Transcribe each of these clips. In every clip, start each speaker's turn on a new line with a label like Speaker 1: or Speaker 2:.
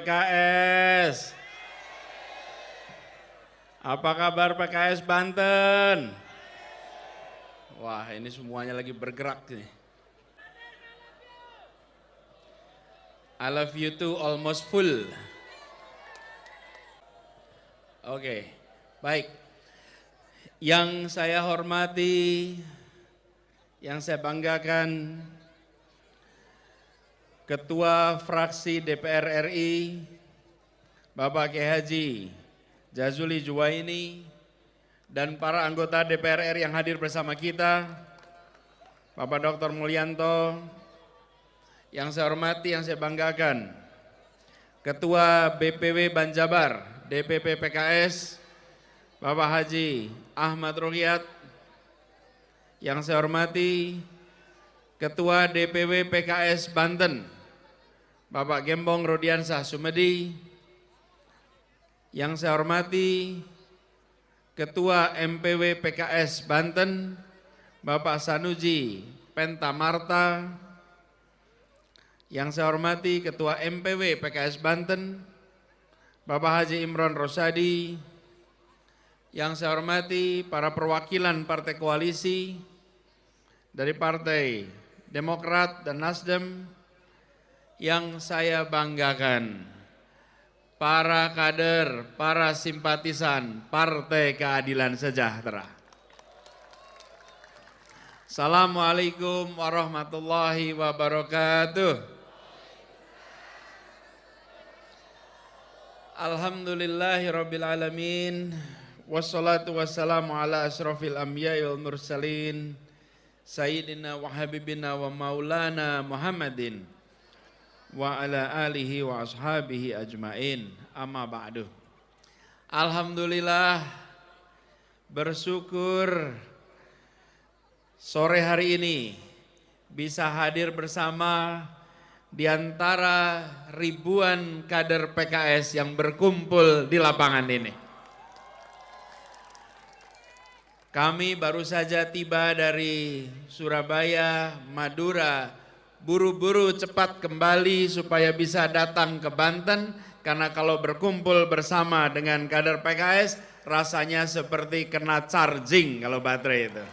Speaker 1: PKS? Apa kabar PKS Banten? Wah, ini semuanya lagi bergerak nih. I love you too, almost full. Oke, baik. Yang saya hormati, yang saya banggakan, Ketua Fraksi DPR RI, Bapak Kiai Haji Jazuli Juwaini, dan para anggota DPR RI yang hadir bersama kita, Bapak Dr. Mulyanto, yang saya hormati, yang saya banggakan, Ketua BPW Banjabar, DPP PKS, Bapak Haji Ahmad Ruhyat, yang saya hormati, Ketua DPW PKS Banten, Bapak Gembong Rodiansah Sumedi, yang saya hormati, Ketua MPW PKS Banten, Bapak Sanuji Pentamarta, yang saya hormati Ketua MPW PKS Banten, Bapak Haji Imron Rosadi, yang saya hormati para perwakilan partai koalisi dari Partai Demokrat dan Nasdem, yang saya banggakan, para kader, para simpatisan Partai Keadilan Sejahtera. Assalamualaikum warahmatullahi wabarakatuh. Alhamdulillahirabbil alamin, wassalatu wassalamu ala asrofil anbiya'i wal mursalin, sayyidina wa habibina wa maulana Muhammadin wa ala alihi wa ashabihi ajmain, amma ba'du. Alhamdulillah, bersyukur sore hari ini bisa hadir bersama di antara ribuan kader PKS yang berkumpul di lapangan ini. Kami baru saja tiba dari Surabaya, Madura, buru-buru cepat kembali supaya bisa datang ke Banten, karena kalau berkumpul bersama dengan kader PKS rasanya seperti kena charging kalau baterai itu.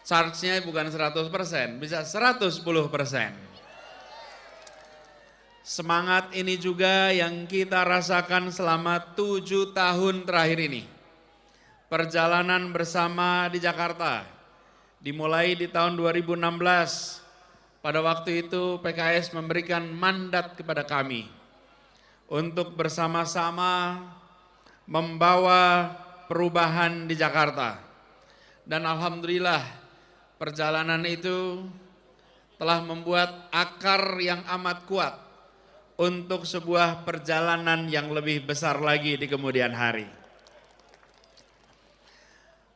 Speaker 1: Charge-nya bukan 100%, bisa 110%. Semangat ini juga yang kita rasakan selama 7 tahun terakhir ini. Perjalanan bersama di Jakarta dimulai di tahun 2016, pada waktu itu PKS memberikan mandat kepada kami untuk bersama-sama membawa perubahan di Jakarta. Dan alhamdulillah perjalanan itu telah membuat akar yang amat kuat untuk sebuah perjalanan yang lebih besar lagi di kemudian hari.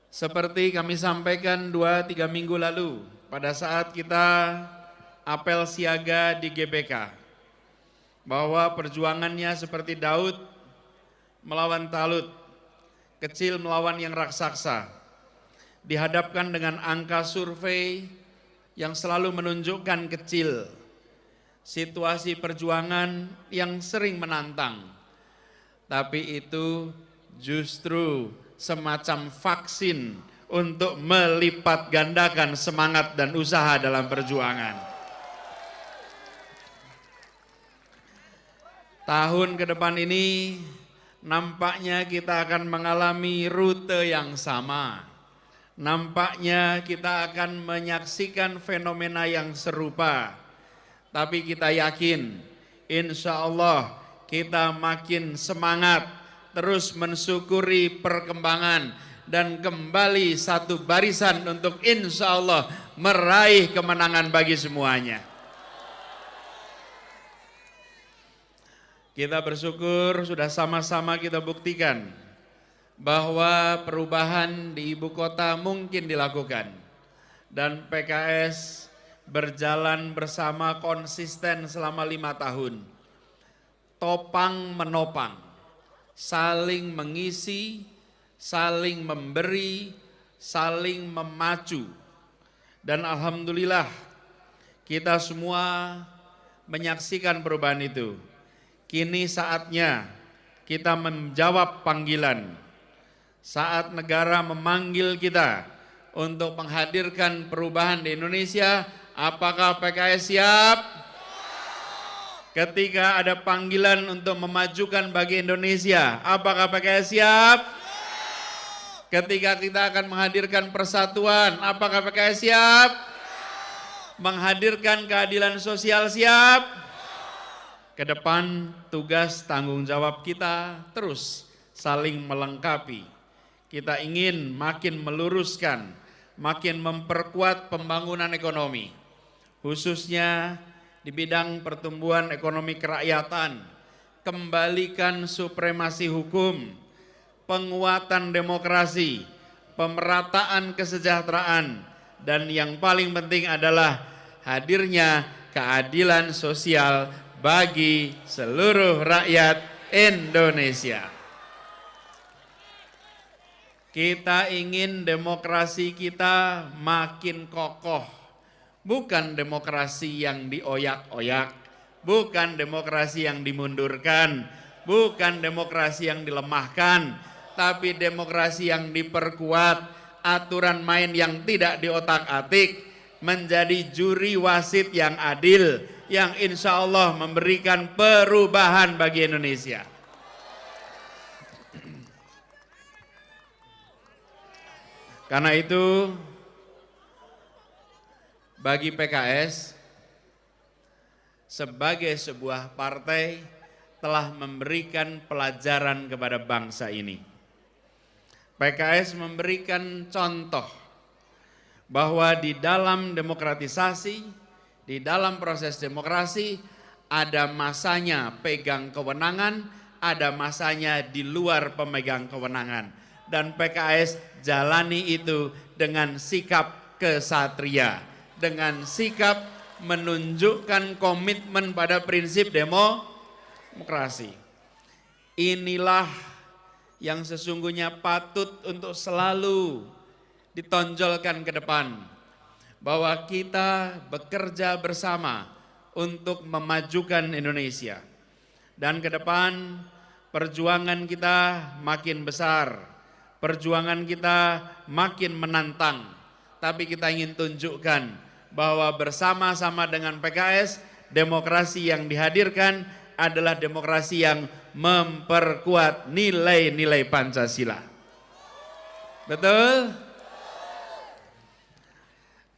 Speaker 1: Seperti kami sampaikan 2-3 minggu lalu pada saat kita apel siaga di GBK, bahwa perjuangannya seperti Daud melawan Talut, kecil melawan yang raksasa, dihadapkan dengan angka survei yang selalu menunjukkan kecil, situasi perjuangan yang sering menantang, tapi itu justru semacam vaksin untuk melipat gandakan semangat dan usaha dalam perjuangan. Tahun ke depan ini nampaknya kita akan mengalami rute yang sama. Nampaknya kita akan menyaksikan fenomena yang serupa. Tapi kita yakin, insya Allah kita makin semangat terus mensyukuri perkembangan dan kembali satu barisan untuk insya Allah meraih kemenangan bagi semuanya. Kita bersyukur sudah sama-sama kita buktikan bahwa perubahan di ibu kota mungkin dilakukan, dan PKS berjalan bersama konsisten selama 5 tahun, topang menopang, saling mengisi, saling memberi, saling memacu. Dan alhamdulillah kita semua menyaksikan perubahan itu. Kini saatnya kita menjawab panggilan. Saat negara memanggil kita untuk menghadirkan perubahan di Indonesia, apakah PKS siap? Ketika ada panggilan untuk memajukan bagi Indonesia, apakah PKS siap? Ketika kita akan menghadirkan persatuan, apakah PKS siap? Menghadirkan keadilan sosial siap? Ke depan tugas tanggung jawab kita terus saling melengkapi. Kita ingin makin meluruskan, makin memperkuat pembangunan ekonomi, khususnya di bidang pertumbuhan ekonomi kerakyatan, kembalikan supremasi hukum, penguatan demokrasi, pemerataan kesejahteraan, dan yang paling penting adalah hadirnya keadilan sosial bagi seluruh rakyat Indonesia. Kita ingin demokrasi kita makin kokoh, bukan demokrasi yang dioyak-oyak, bukan demokrasi yang dimundurkan, bukan demokrasi yang dilemahkan, tapi demokrasi yang diperkuat, aturan main yang tidak diotak-atik, menjadi juri wasit yang adil, yang insya Allah memberikan perubahan bagi Indonesia. Karena itu, bagi PKS, sebagai sebuah partai, telah memberikan pelajaran kepada bangsa ini. PKS memberikan contoh bahwa di dalam demokratisasi, di dalam proses demokrasi, ada masanya pegang kewenangan, ada masanya di luar pemegang kewenangan. Dan PKS jalani itu dengan sikap kesatria, dengan sikap menunjukkan komitmen pada prinsip demokrasi. Inilah yang sesungguhnya patut untuk selalu ditonjolkan ke depan, bahwa kita bekerja bersama untuk memajukan Indonesia. Dan ke depan perjuangan kita makin besar, perjuangan kita makin menantang, tapi kita ingin tunjukkan bahwa bersama-sama dengan PKS, demokrasi yang dihadirkan adalah demokrasi yang memperkuat nilai-nilai Pancasila. Betul?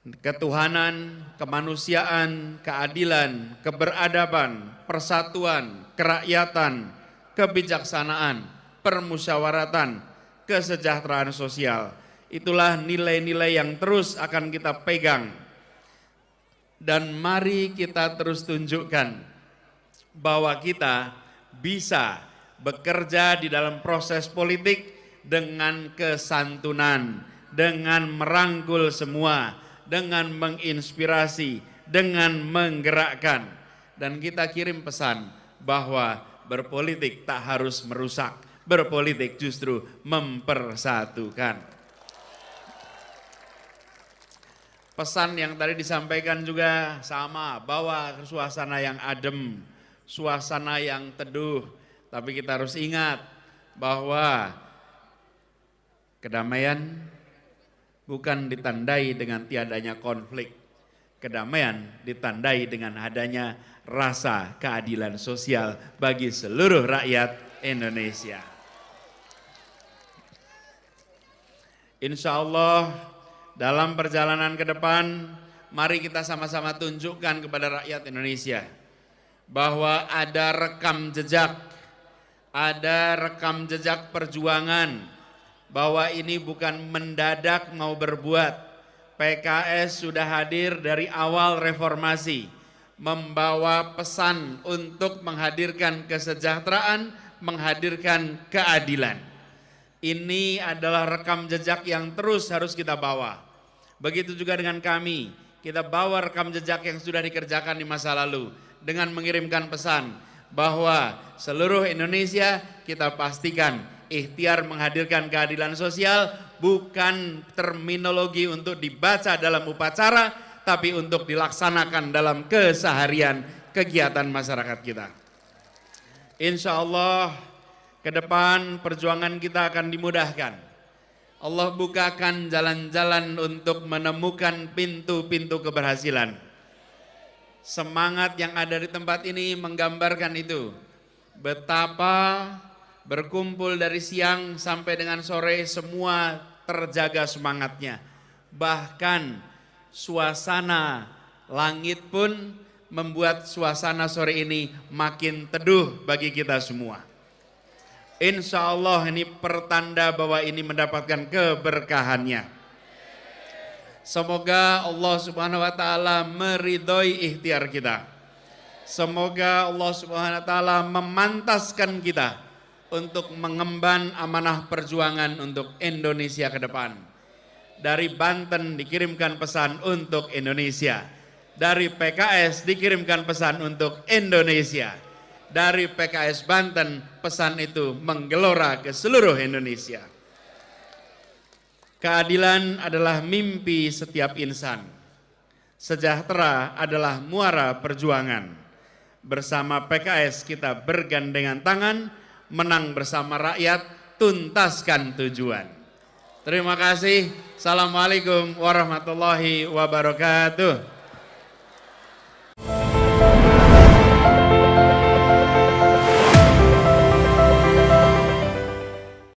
Speaker 1: Ketuhanan, kemanusiaan, keadilan, keberadaban, persatuan, kerakyatan, kebijaksanaan, permusyawaratan, kesejahteraan sosial. Itulah nilai-nilai yang terus akan kita pegang. Dan mari kita terus tunjukkan bahwa kita bisa bekerja di dalam proses politik dengan kesantunan, dengan merangkul semua, dengan menginspirasi, dengan menggerakkan. Dan kita kirim pesan bahwa berpolitik tak harus merusak, berpolitik justru mempersatukan. Pesan yang tadi disampaikan juga sama, bawa suasana yang adem, suasana yang teduh. Tapi kita harus ingat bahwa kedamaian bukan ditandai dengan tiadanya konflik. Kedamaian ditandai dengan adanya rasa keadilan sosial bagi seluruh rakyat Indonesia. Insya Allah dalam perjalanan ke depan, mari kita sama-sama tunjukkan kepada rakyat Indonesia bahwa ada rekam jejak perjuangan, bahwa ini bukan mendadak mau berbuat. PKS sudah hadir dari awal reformasi, membawa pesan untuk menghadirkan kesejahteraan, menghadirkan keadilan. Ini adalah rekam jejak yang terus harus kita bawa. Begitu juga dengan kami, kita bawa rekam jejak yang sudah dikerjakan di masa lalu dengan mengirimkan pesan bahwa seluruh Indonesia kita pastikan ikhtiar menghadirkan keadilan sosial bukan terminologi untuk dibaca dalam upacara, tapi untuk dilaksanakan dalam keseharian kegiatan masyarakat kita. Insya Allah ke depan perjuangan kita akan dimudahkan. Allah bukakan jalan-jalan untuk menemukan pintu-pintu keberhasilan. Semangat yang ada di tempat ini menggambarkan itu. Betapa berkumpul dari siang sampai dengan sore semua terjaga semangatnya. Bahkan suasana langit pun membuat suasana sore ini makin teduh bagi kita semua. Insya Allah ini pertanda bahwa ini mendapatkan keberkahannya. Semoga Allah Subhanahu wa taala meridhoi ikhtiar kita. Semoga Allah Subhanahu wa taala memantaskan kita untuk mengemban amanah perjuangan untuk Indonesia ke depan. Dari Banten dikirimkan pesan untuk Indonesia. Dari PKS dikirimkan pesan untuk Indonesia. Dari PKS Banten pesan itu menggelora ke seluruh Indonesia. Keadilan adalah mimpi setiap insan. Sejahtera adalah muara perjuangan. Bersama PKS kita bergandengan tangan, menang bersama rakyat, tuntaskan tujuan. Terima kasih. Assalamualaikum warahmatullahi wabarakatuh.